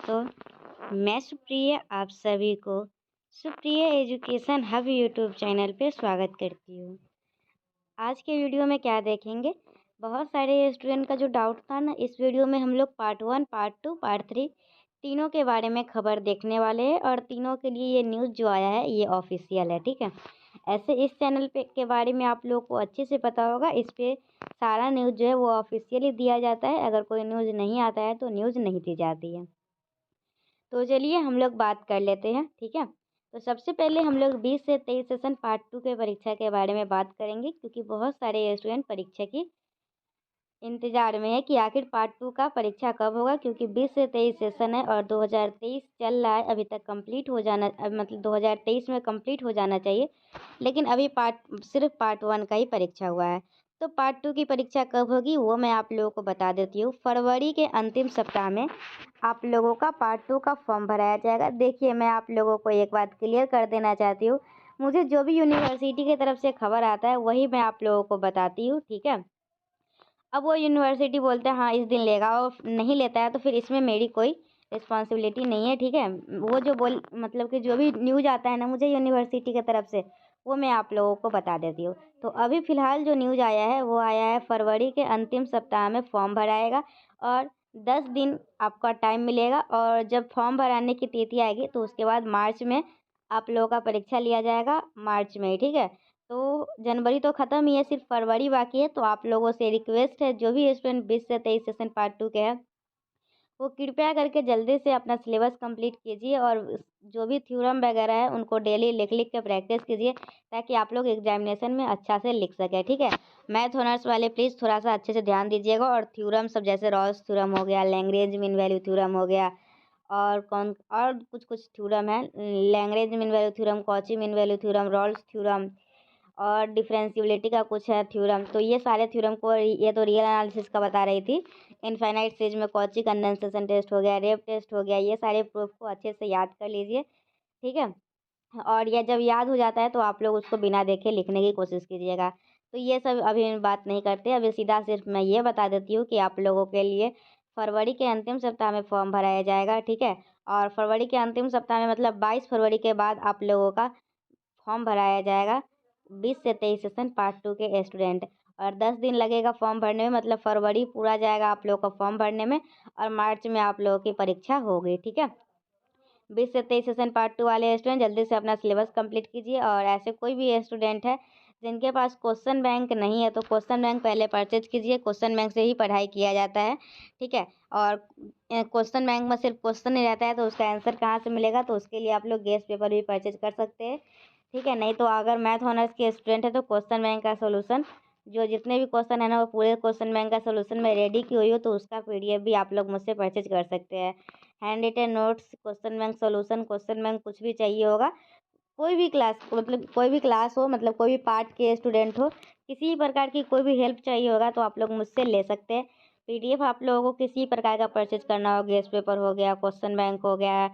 दोस्तों, मैं सुप्रिया आप सभी को Supriya education hub YouTube channel पे स्वागत करती हूँ। आज के वीडियो में क्या देखेंगे, बहुत सारे स्टूडेंट का जो डाउट था ना, इस वीडियो में हम लोग पार्ट 1, पार्ट 2, पार्ट 3 तीनों के बारे में खबर देखने वाले हैं और तीनों के लिए ये न्यूज़ जो आया है ये ऑफिशियल है, ठीक है। ऐसे इस चैनल पे के बारे में आप लोग को अच्छे से पता होगा, इस पे सारा न्यूज़ जो है वो ऑफिशियली दिया जाता है। अगर कोई न्यूज़ नहीं आता है तो न्यूज़ नहीं दी जाती है। तो चलिए हम लोग बात कर लेते हैं, ठीक है। तो सबसे पहले हम लोग 20 से 23 सेशन पार्ट 2 के परीक्षा के बारे में बात करेंगे, क्योंकि बहुत सारे स्टूडेंट परीक्षा की इंतजार में है कि आखिर पार्ट 2 का परीक्षा कब होगा, क्योंकि 20 से 23 सेशन है और 2023 चल रहा है, अभी तक कंप्लीट हो जाना मतलब 2023 में कंप्लीट हो जाना चाहिए, लेकिन अभी सिर्फ पार्ट 1 का ही परीक्षा हुआ है। तो पार्ट 2 की परीक्षा कब होगी वो मैं आप लोगों को बता देती हूँ। फरवरी के अंतिम सप्ताह में आप लोगों का पार्ट 2 का फॉर्म भराया जाएगा। देखिए, मैं आप लोगों को एक बात क्लियर कर देना चाहती हूँ, मुझे जो भी यूनिवर्सिटी की तरफ से खबर आता है वही मैं आप लोगों को बताती हूँ, ठीक है। अब वो यूनिवर्सिटी बोलते हैं हाँ इस दिन लेगा और नहीं लेता है तो फिर इसमें मेरी कोई रिस्पॉन्सिबिलिटी नहीं है, ठीक है। वो जो मतलब कि जो भी न्यूज़ आता है ना मुझे यूनिवर्सिटी की तरफ से, वो मैं आप लोगों को बता देती हूँ। तो अभी फ़िलहाल जो न्यूज़ आया है वो आया है फरवरी के अंतिम सप्ताह में फॉर्म भराएगा और 10 दिन आपका टाइम मिलेगा, और जब फॉर्म भराने की तिथि आएगी तो उसके बाद मार्च में आप लोगों का परीक्षा लिया जाएगा, मार्च में, ठीक है। तो जनवरी तो ख़त्म ही है, सिर्फ फरवरी बाकी है। तो आप लोगों से रिक्वेस्ट है, जो भी स्टूडेंट 20 से 23 सेशन पार्ट 2 के हैं वो कृपया करके जल्दी से अपना सिलेबस कंप्लीट कीजिए और जो भी थ्योरम वगैरह है उनको डेली लिख लिख के प्रैक्टिस कीजिए, ताकि आप लोग एग्जामिनेशन में अच्छा से लिख सकें, ठीक है। मैथ ऑनर्स वाले प्लीज़ थोड़ा सा अच्छे से ध्यान दीजिएगा, और थ्योरम सब जैसे रॉल्स थ्योरम हो गया, लैग्रेंज मीन वैल्यू थ्योरम हो गया, और कुछ कुछ थ्योरम है, Lagrange mean value theorem, Cauchy mean value theorem, Rolle's theorem और डिफरेंशियबिलिटी का कुछ है थ्योरम। तो ये सारे थ्योरम को, ये तो रियल एनालिसिस का बता रही थी। इनफाइनाइट सीरीज में कॉची कंडेंसेशन टेस्ट हो गया, रेप टेस्ट हो गया, ये सारे प्रूफ को अच्छे से याद कर लीजिए, ठीक है। और यह जब याद हो जाता है तो आप लोग उसको बिना देखे लिखने की कोशिश कीजिएगा। तो ये सब अभी बात नहीं करते, अभी सीधा सिर्फ मैं ये बता देती हूँ कि आप लोगों के लिए फरवरी के अंतिम सप्ताह में फॉर्म भराया जाएगा, ठीक है। और फरवरी के अंतिम सप्ताह में मतलब 22 फरवरी के बाद आप लोगों का फॉर्म भराया जाएगा 20 से 23 सेशन पार्ट 2 के स्टूडेंट, और 10 दिन लगेगा फॉर्म भरने में, मतलब फरवरी पूरा जाएगा आप लोगों का फॉर्म भरने में, और मार्च में आप लोगों की परीक्षा होगी, ठीक है। 20 से 23 सेशन पार्ट 2 वाले स्टूडेंट जल्दी से अपना सिलेबस कंप्लीट कीजिए, और ऐसे कोई भी स्टूडेंट है जिनके पास क्वेश्चन बैंक नहीं है तो क्वेश्चन बैंक पहले परचेज कीजिए, क्वेश्चन बैंक से ही पढ़ाई किया जाता है, ठीक है। और क्वेश्चन बैंक में सिर्फ क्वेश्चन नहीं रहता है तो उसका आंसर कहाँ से मिलेगा, तो उसके लिए आप लोग गेस्ट पेपर भी परचेज कर सकते हैं, ठीक है। नहीं तो अगर मैथ ऑनर्स के स्टूडेंट है तो क्वेश्चन बैंक का सोल्यूशन, जो जितने भी क्वेश्चन है ना वो पूरे क्वेश्चन बैंक का सोल्यूशन मैं रेडी की हुई हो, तो उसका पीडीएफ भी आप लोग मुझसे परचेज कर सकते हैं। Hand written notes, question bank solution, question bank कुछ भी चाहिए होगा, कोई भी क्लास मतलब कोई भी क्लास हो, मतलब कोई भी पार्ट के स्टूडेंट हो, किसी भी प्रकार की कोई भी हेल्प चाहिए होगा तो आप लोग मुझसे ले सकते हैं। पीडीएफ आप लोगों को किसी प्रकार का परचेज करना हो, गेस्ट पेपर हो गया, क्वेश्चन बैंक हो गया,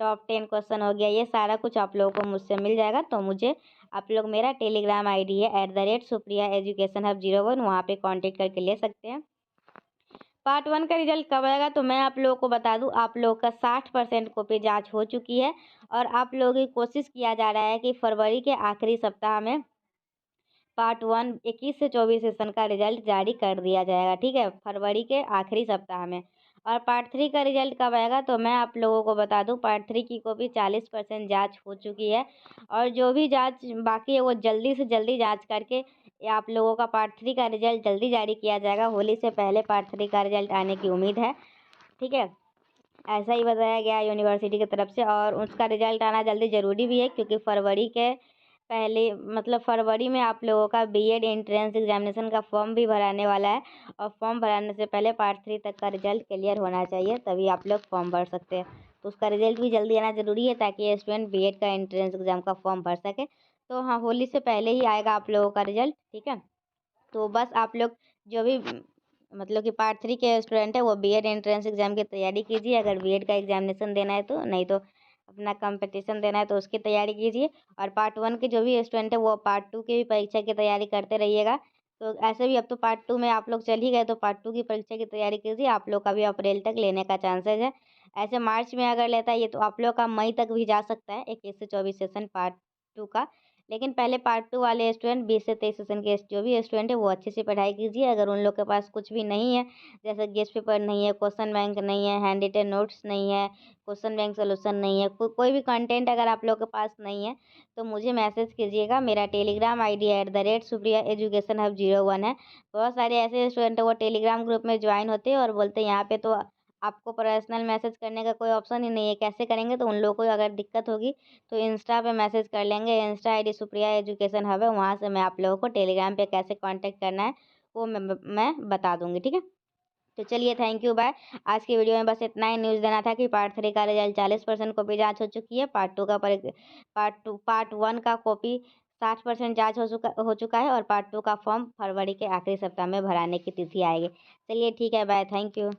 टॉप 10 क्वेश्चन हो गया, ये सारा कुछ आप लोगों को मुझसे मिल जाएगा। तो मुझे आप लोग, मेरा टेलीग्राम आईडी है @सुप्रिया एजुकेशन हब 01, वहाँ पे कांटेक्ट करके ले सकते हैं। पार्ट 1 का रिजल्ट कब आएगा तो मैं आप लोगों को बता दूं, आप लोगों का 60% कॉपी जांच हो चुकी है, और आप लोगों की कोशिश किया जा रहा है कि फरवरी के आखिरी सप्ताह में पार्ट 1 21 से 24 सेशन का रिजल्ट जारी कर दिया जाएगा, ठीक है, फरवरी के आखिरी सप्ताह में। और पार्ट 3 का रिजल्ट कब आएगा तो मैं आप लोगों को बता दूं, पार्ट 3 की कॉपी 40% जांच हो चुकी है, और जो भी जांच बाकी है वो जल्दी से जल्दी जांच करके आप लोगों का पार्ट 3 का रिजल्ट जल्दी जारी किया जाएगा। होली से पहले पार्ट 3 का रिजल्ट आने की उम्मीद है, ठीक है। ऐसा ही बताया गया यूनिवर्सिटी की तरफ से, और उसका रिजल्ट आना जल्दी ज़रूरी भी है, क्योंकि फरवरी के पहले मतलब फरवरी में आप लोगों का बीएड एंट्रेंस एग्जामिनेशन का फॉर्म भी भराने वाला है, और फॉर्म भराने से पहले पार्ट 3 तक का रिजल्ट क्लियर होना चाहिए, तभी आप लोग फॉर्म भर सकते हैं। तो उसका रिजल्ट भी जल्दी आना ज़रूरी है, ताकि स्टूडेंट बीएड का एंट्रेंस एग्ज़ाम का फॉर्म भर सके। तो हाँ, होली से पहले ही आएगा आप लोगों का रिजल्ट, ठीक है। तो बस आप लोग जो भी मतलब कि पार्ट 3 के स्टूडेंट है वो बीएड एंट्रेंस एग्ज़ाम की तैयारी कीजिए, अगर बीएड का एग्जामिनेशन देना है तो, नहीं तो अपना कंपटीशन देना है तो उसकी तैयारी कीजिए। और पार्ट 1 के जो भी स्टूडेंट है वो पार्ट 2 की भी परीक्षा की तैयारी करते रहिएगा। तो ऐसे भी अब तो पार्ट 2 में आप लोग चल ही गए, तो पार्ट 2 की परीक्षा की तैयारी कीजिए, आप लोग का भी अप्रैल तक लेने का चांसेज है। ऐसे मार्च में अगर लेता है ये तो आप लोग का मई तक भी जा सकता है 21 से 24 सेशन पार्ट 2 का। लेकिन पहले पार्ट 2 वाले स्टूडेंट 20 से 23 सेशन के जो भी स्टूडेंट है वो अच्छे से पढ़ाई कीजिए। अगर उन लोग के पास कुछ भी नहीं है, जैसे गेस्ट पेपर नहीं है, क्वेश्चन बैंक नहीं है, हैंड रिटन नोट्स नहीं है, क्वेश्चन बैंक सोल्यूशन नहीं है, कोई भी कंटेंट अगर आप लोग के पास नहीं है तो मुझे मैसेज कीजिएगा। मेरा Telegram ID @supriya education hub 01 है। बहुत सारे ऐसे स्टूडेंट वो टेलीग्राम ग्रुप में ज्वाइन होते हैं और बोलते हैं यहाँ पे तो आपको पर्सनल मैसेज करने का कोई ऑप्शन ही नहीं है, कैसे करेंगे। तो उन लोगों को अगर दिक्कत होगी तो इंस्टा पे मैसेज कर लेंगे। Insta ID Supriya education hub है, वहाँ से मैं आप लोगों को टेलीग्राम पे कैसे कांटेक्ट करना है वो मैं बता दूंगी, ठीक है। तो चलिए, थैंक यू, बाय। आज की वीडियो में बस इतना ही न्यूज़ देना था कि पार्ट 3 का रिजल्ट 40% कॉपी जाँच हो चुकी है। पार्ट 1 का कॉपी 60% जाँच हो चुका है और पार्ट 2 का फॉर्म फरवरी के आखिरी सप्ताह में भराने की तिथि आएगी। चलिए ठीक है, बाय, थैंक यू।